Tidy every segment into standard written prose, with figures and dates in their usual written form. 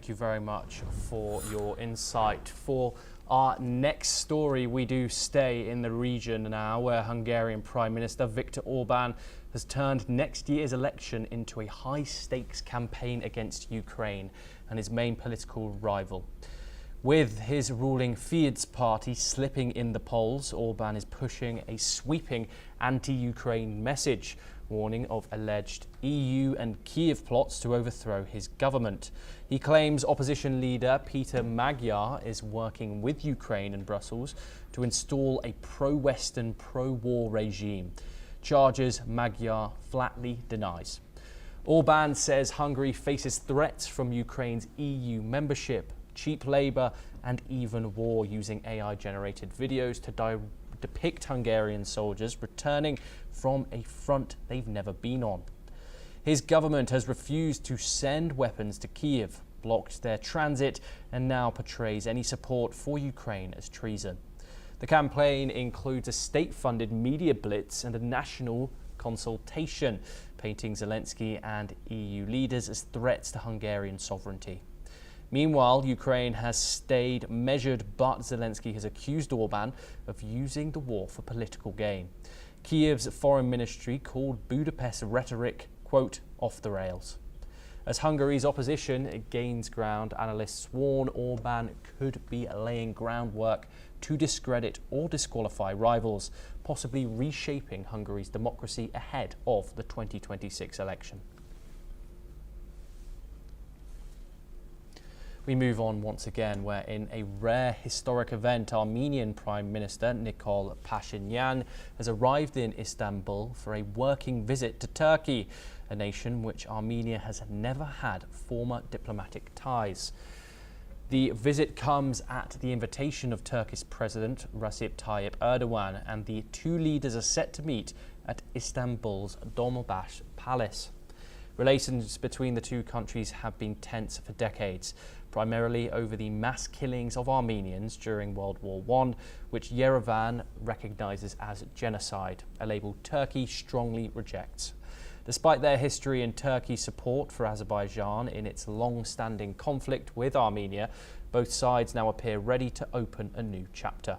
thank you very much for your insight. For our next story, we do stay in the region now, where Hungarian Prime Minister Viktor Orbán has turned next year's election into a high-stakes campaign against Ukraine and his main political rival. With his ruling Fidesz party slipping in the polls, Orbán is pushing a sweeping anti-Ukraine message, warning of alleged EU and Kiev plots to overthrow his government. He claims opposition leader Peter Magyar is working with Ukraine and Brussels to install a pro-Western, pro-war regime, charges Magyar flatly denies. Orbán says Hungary faces threats from Ukraine's EU membership, cheap labour and even war, using AI-generated videos to depict Hungarian soldiers returning from a front they've never been on. His government has refused to send weapons to Kiev, blocked their transit, and now portrays any support for Ukraine as treason. The campaign includes a state-funded media blitz and a national consultation, painting Zelensky and EU leaders as threats to Hungarian sovereignty. Meanwhile, Ukraine has stayed measured, but Zelensky has accused Orbán of using the war for political gain. Kiev's foreign ministry called Budapest's rhetoric, quote, off the rails. As Hungary's opposition gains ground, analysts warn Orbán could be laying groundwork to discredit or disqualify rivals, possibly reshaping Hungary's democracy ahead of the 2026 election. We move on once again, where in a rare historic event, Armenian Prime Minister Nikol Pashinyan has arrived in Istanbul for a working visit to Turkey, a nation which Armenia has never had former diplomatic ties. The visit comes at the invitation of Turkish President Recep Tayyip Erdogan, and the two leaders are set to meet at Istanbul's Dolmabahce Palace. Relations between the two countries have been tense for decades, primarily over the mass killings of Armenians during World War I, which Yerevan recognises as genocide, a label Turkey strongly rejects. Despite their history and Turkey's support for Azerbaijan in its long-standing conflict with Armenia, both sides now appear ready to open a new chapter.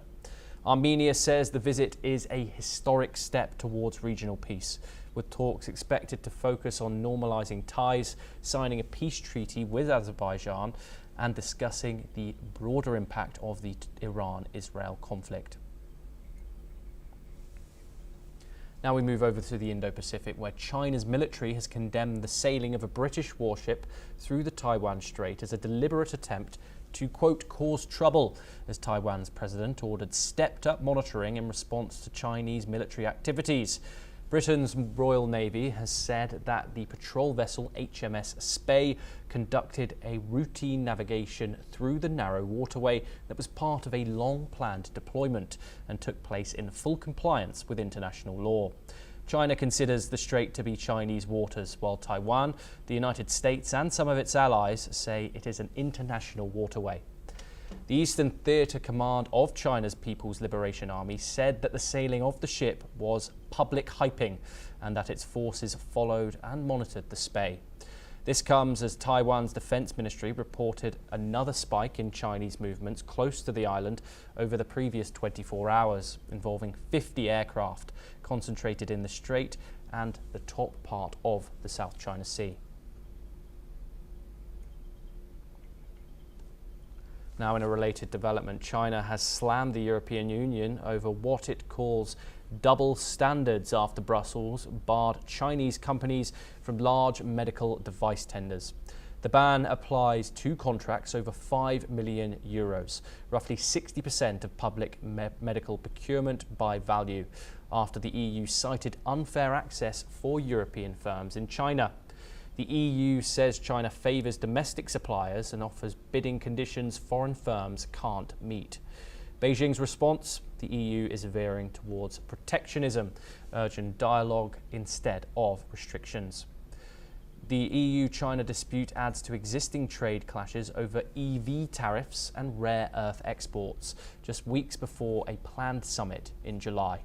Armenia says the visit is a historic step towards regional peace, with talks expected to focus on normalising ties, signing a peace treaty with Azerbaijan, and discussing the broader impact of the Iran-Israel conflict. Now we move over to the Indo-Pacific, where China's military has condemned the sailing of a British warship through the Taiwan Strait as a deliberate attempt to, quote, cause trouble, as Taiwan's president ordered stepped-up monitoring in response to Chinese military activities. Britain's Royal Navy has said that the patrol vessel HMS Spey conducted a routine navigation through the narrow waterway that was part of a long-planned deployment and took place in full compliance with international law. China considers the strait to be Chinese waters, while Taiwan, the United States and some of its allies say it is an international waterway. The Eastern Theatre Command of China's People's Liberation Army said that the sailing of the ship was public hyping and that its forces followed and monitored the Spey. This comes as Taiwan's Defense Ministry reported another spike in Chinese movements close to the island over the previous 24 hours, involving 50 aircraft concentrated in the strait and the top part of the South China Sea. Now, in a related development, China has slammed the European Union over what it calls double standards after Brussels barred Chinese companies from large medical device tenders. The ban applies to contracts over €5 million, roughly 60% of public medical procurement by value, after the EU cited unfair access for European firms in China. The EU says China favours domestic suppliers and offers bidding conditions foreign firms can't meet. Beijing's response: the EU is veering towards protectionism, urging dialogue instead of restrictions. The EU-China dispute adds to existing trade clashes over EV tariffs and rare earth exports, just weeks before a planned summit in July.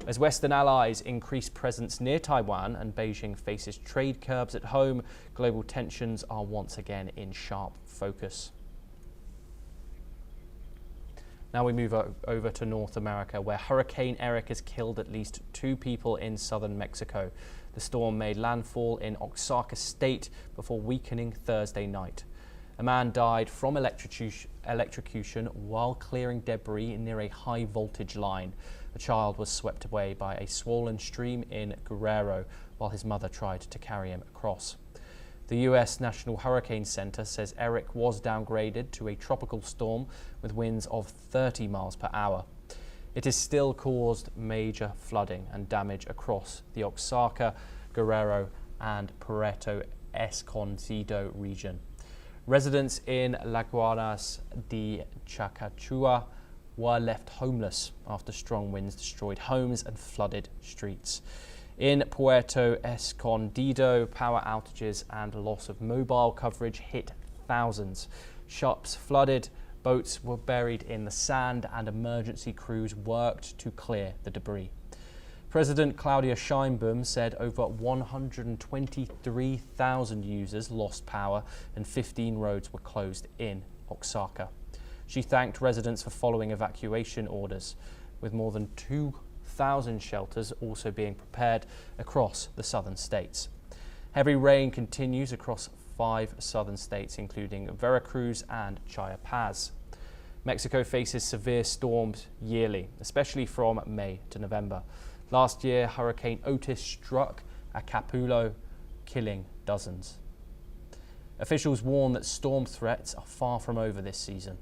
As Western allies increase presence near Taiwan and Beijing faces trade curbs at home, global tensions are once again in sharp focus. Now we move over to North America, where Hurricane Erick has killed at least 2 people in southern Mexico. The storm made landfall in Oaxaca State before weakening Thursday night. A man died from electrocution while clearing debris near a high-voltage line. A child was swept away by a swollen stream in Guerrero while his mother tried to carry him across. The U.S. National Hurricane Center says Erick was downgraded to a tropical storm with winds of 30 miles per hour. It has still caused major flooding and damage across the Oaxaca, Guerrero and Puerto Escondido region. Residents in Lagunas de Chacachua were left homeless after strong winds destroyed homes and flooded streets. In Puerto Escondido, power outages and loss of mobile coverage hit thousands. Shops flooded, boats were buried in the sand, and emergency crews worked to clear the debris. President Claudia Sheinbaum said over 123,000 users lost power and 15 roads were closed in Oaxaca. She thanked residents for following evacuation orders, with more than 2,000 shelters also being prepared across the southern states. Heavy rain continues across 5 southern states, including Veracruz and Chiapas. Mexico faces severe storms yearly, especially from May to November. Last year, Hurricane Otis struck Acapulco, killing dozens. Officials warn that storm threats are far from over this season.